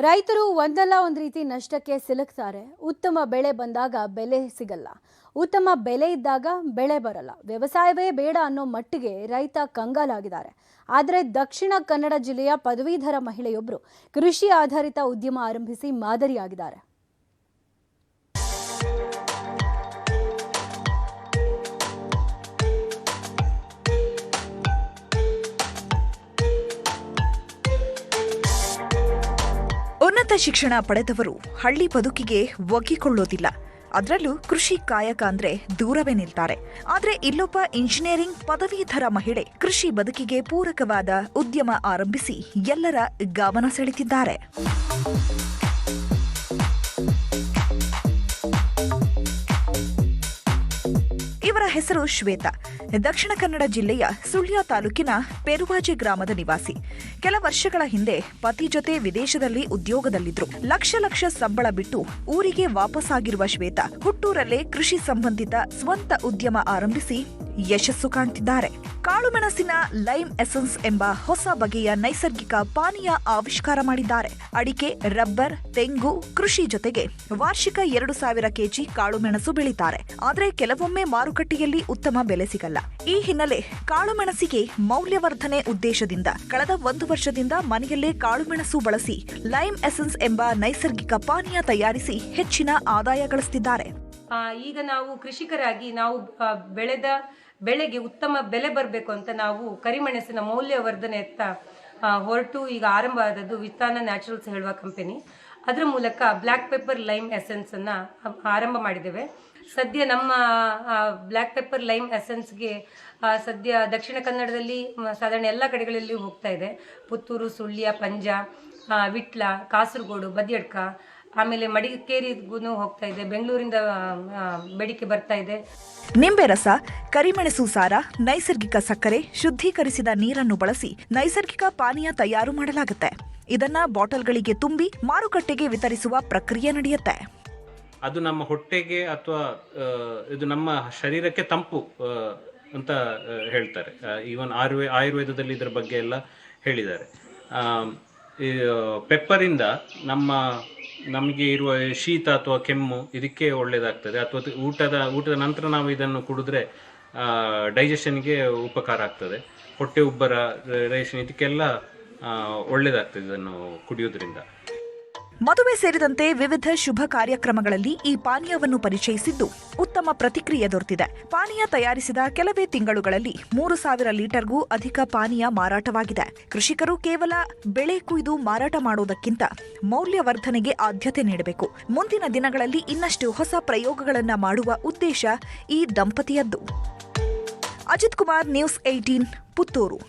ರೈತರು ಒಂದಲ್ಲ ಒಂದು ರೀತಿ ನಷ್ಟಕ್ಕೆ ಸಿಲುಕ್ತಾರೆ. ಉತ್ತಮ ಬೆಳೆ ಬಂದಾಗ ಬೆಲೆ ಸಿಗಲ್ಲ, ಉತ್ತಮ ಬೆಲೆ ಇದ್ದಾಗ ಬೆಳೆ ಬರಲ್ಲ. ವ್ಯವಸಾಯವೇ ಬೇಡ ಅನ್ನೋ ಮಟ್ಟಿಗೆ ರೈತ ಕಂಗಾಲಾಗಿದ್ದಾರೆ. ಆದರೆ ದಕ್ಷಿಣ ಕನ್ನಡ ಜಿಲ್ಲೆಯ ಪದವೀಧರ ಮಹಿಳೆಯೊಬ್ಬರು ಕೃಷಿ ಆಧಾರಿತ ಉದ್ಯಮ ಆರಂಭಿಸಿ ಮಾದರಿಯಾಗಿದ್ದಾರೆ. ಉನ್ನತ ಶಿಕ್ಷಣ ಪಡೆದವರು ಹಳ್ಳಿ ಬದುಕಿಗೆ ಒಗ್ಗಿಕೊಳ್ಳೋದಿಲ್ಲ. ಅದರಲ್ಲೂ ಕೃಷಿ ಕಾಯಕ ಅಂದ್ರೆ ದೂರವೇ ನಿಲ್ತಾರೆ. ಆದ್ರೆ ಇಲ್ಲೊಬ್ಬ ಇಂಜಿನಿಯರಿಂಗ್ ಪದವೀಧರ ಮಹಿಳೆ ಕೃಷಿ ಬದುಕಿಗೆ ಪೂರಕವಾದ ಉದ್ಯಮ ಆರಂಭಿಸಿ ಎಲ್ಲರ ಗಮನ ಸೆಳೆದಿದ್ದಾರೆ. ಇವರ ಹೆಸರು ಶ್ವೇತಾ. ದಕ್ಷಿಣ ಕನ್ನಡ ಜಿಲ್ಲೆಯ ಸುಳ್ಯ ತಾಲೂಕಿನ ಪೆರುವಾಜೆ ಗ್ರಾಮದ ನಿವಾಸಿ. ಕೆಲ ವರ್ಷಗಳ ಹಿಂದೆ ಪತಿ ಜೊತೆ ವಿದೇಶದಲ್ಲಿ ಉದ್ಯೋಗದಲ್ಲಿದ್ರು. ಲಕ್ಷ ಸಂಬಳ ಬಿಟ್ಟು ಊರಿಗೆ ವಾಪಸ್ಸಾಗಿರುವ ಶ್ವೇತಾ ಹುಟ್ಟೂರಲ್ಲೇ ಕೃಷಿ ಸಂಬಂಧಿತ ಸ್ವಂತ ಉದ್ಯಮ ಆರಂಭಿಸಿ ಯಶಸ್ಸು ಕಾಣ್ತಿದ್ದಾರೆ. ಕಾಳುಮೆಣಸಿನ ಲೈಮ್ ಎಸೆನ್ಸ್ ಎಂಬ ಹೊಸ ಬಗೆಯ ನೈಸರ್ಗಿಕ ಪಾನೀಯ ಆವಿಷ್ಕಾರ ಮಾಡಿದ್ದಾರೆ. ಅಡಿಕೆ, ರಬ್ಬರ್, ತೆಂಗು ಕೃಷಿ ಜೊತೆಗೆ ವಾರ್ಷಿಕ 2,000 ಕೆಜಿ ಕಾಳುಮೆಣಸು ಬೆಳೀತಾರೆ. ಆದ್ರೆ ಕೆಲವೊಮ್ಮೆ ಮಾರುಕಟ್ಟೆಯಲ್ಲಿ ಉತ್ತಮ ಬೆಲೆ ಸಿಗಲ್ಲ. ಈ ಹಿನ್ನೆಲೆ ಕಾಳುಮೆಣಸಿಗೆ ಮೌಲ್ಯವರ್ಧನೆ ಉದ್ದೇಶದಿಂದ ಕಳೆದ 1 ವರ್ಷದಿಂದ ಮನೆಯಲ್ಲೇ ಕಾಳುಮೆಣಸು ಬಳಸಿ ಲೈಮ್ ಎಸೆನ್ಸ್ ಎಂಬ ನೈಸರ್ಗಿಕ ಪಾನೀಯ ತಯಾರಿಸಿ ಹೆಚ್ಚಿನ ಆದಾಯ ಗಳಿಸುತ್ತಿದ್ದಾರೆ. ಈಗ ನಾವು ಕೃಷಿಕರಾಗಿ ನಾವು ಬೆಳೆದ ಬೆಳೆಗೆ ಉತ್ತಮ ಬೆಲೆ ಬರಬೇಕು ಅಂತ ನಾವು ಕರಿಮೆಣಸಿನ ಮೌಲ್ಯವರ್ಧನೆಯತ್ತ ಹೊರಟು ಈಗ ಆರಂಭ ಆದದ್ದು ವಿತಾನ ನ್ಯಾಚುರಲ್ಸ್ ಹೇಳುವ ಕಂಪನಿ. ಅದರ ಮೂಲಕ ಬ್ಲ್ಯಾಕ್ ಪೆಪ್ಪರ್ ಲೈಮ್ ಎಸೆನ್ಸ್ ಅನ್ನ ಆರಂಭ ಮಾಡಿದ್ದೇವೆ. ಸದ್ಯ ನಮ್ಮ ಬ್ಲ್ಯಾಕ್ ಪೆಪ್ಪರ್ ಲೈಮ್ ಎಸೆನ್ಸ್ಗೆ ಸದ್ಯ ದಕ್ಷಿಣ ಕನ್ನಡದಲ್ಲಿ ಸಾಧಾರಣ ಎಲ್ಲ ಕಡೆಗಳಲ್ಲಿಯೂ ಹೋಗ್ತಾ ಇದೆ. ಪುತ್ತೂರು, ಸುಳ್ಯ, ಪಂಜ, ವಿಟ್ಲ, ಕಾಸರಗೋಡು, ಬದಿಯಡ್ಕ, ಆಮೇಲೆ ಮಡಿಕೇರಿಗೂ ಹೋಗ್ತಾ ಇದೆ. ಬೆಂಗಳೂರಿಂದ ಬೇಡಿಕೆ ಬರ್ತಾ ಇದೆ. ನಿಂಬೆ ರಸ, ಕರಿಮೆಣಸು ಸಾರ, ನೈಸರ್ಗಿಕ ಸಕ್ಕರೆ, ಶುದ್ಧೀಕರಿಸಿದ ನೀರನ್ನು ಬಳಸಿ ನೈಸರ್ಗಿಕ ಪಾನೀಯ ತಯಾರು ಮಾಡಲಾಗುತ್ತೆ. ಇದನ್ನ ಬಾಟಲ್ಗಳಿಗೆ ತುಂಬಿ ಮಾರುಕಟ್ಟೆಗೆ ವಿತರಿಸುವ ಪ್ರಕ್ರಿಯೆ ನಡೆಯುತ್ತೆ. ಅದು ನಮ್ಮ ಹೊಟ್ಟೆಗೆ ಅಥವಾ ಇದು ನಮ್ಮ ಶರೀರಕ್ಕೆ ತಂಪು ಅಂತ ಹೇಳ್ತಾರೆ. ಈವನ್ ಆಯುರ್ವೇದದಲ್ಲಿ ಇದರ ಬಗ್ಗೆ ಎಲ್ಲ ಹೇಳಿದ್ದಾರೆ. ಪೆಪ್ಪರಿಂದ ನಮಗೆ ಇರುವ ಶೀತ ಅಥವಾ ಕೆಮ್ಮು ಇದಕ್ಕೆ ಒಳ್ಳೆಯದಾಗ್ತದೆ. ಅಥವಾ ಊಟದ ನಂತರ ನಾವು ಇದನ್ನು ಕುಡಿದ್ರೆ ಡೈಜೆಷನ್ಗೆ ಉಪಕಾರ ಆಗ್ತದೆ. ಹೊಟ್ಟೆ ಉಬ್ಬರ, ಡೈಜೆಷನ್ ಇದಕ್ಕೆಲ್ಲ ಒಳ್ಳೆಯದಾಗ್ತದೆ ಇದನ್ನು ಕುಡಿಯೋದ್ರಿಂದ. ಮದುವೆ ಸೇರಿದಂತೆ ವಿವಿಧ ಶುಭ ಕಾರ್ಯಕ್ರಮಗಳಲ್ಲಿ ಈ ಪಾನೀಯವನ್ನು ಪರಿಚಯಿಸಿದ್ದು ಉತ್ತಮ ಪ್ರತಿಕ್ರಿಯೆ ದೊರೆತಿದೆ. ಪಾನೀಯ ತಯಾರಿಸಿದ ಕೆಲವೇ ತಿಂಗಳುಗಳಲ್ಲಿ 3,000 ಲೀಟರ್ಗೂ ಅಧಿಕ ಪಾನೀಯ ಮಾರಾಟವಾಗಿದೆ. ಕೃಷಿಕರು ಕೇವಲ ಬೆಳೆ ಕೊಯ್ದು ಮಾರಾಟ ಮಾಡೋದಕ್ಕಿಂತ ಮೌಲ್ಯವರ್ಧನೆಗೆ ಆದ್ಯತೆ ನೀಡಬೇಕು. ಮುಂದಿನ ದಿನಗಳಲ್ಲಿ ಇನ್ನಷ್ಟು ಹೊಸ ಪ್ರಯೋಗಗಳನ್ನು ಮಾಡುವ ಉದ್ದೇಶ ಈ ದಂಪತಿಯದ್ದು. ಅಜಿತ್ ಕುಮಾರ್, ನ್ಯೂಸ್ 18, ಪುತ್ತೂರು.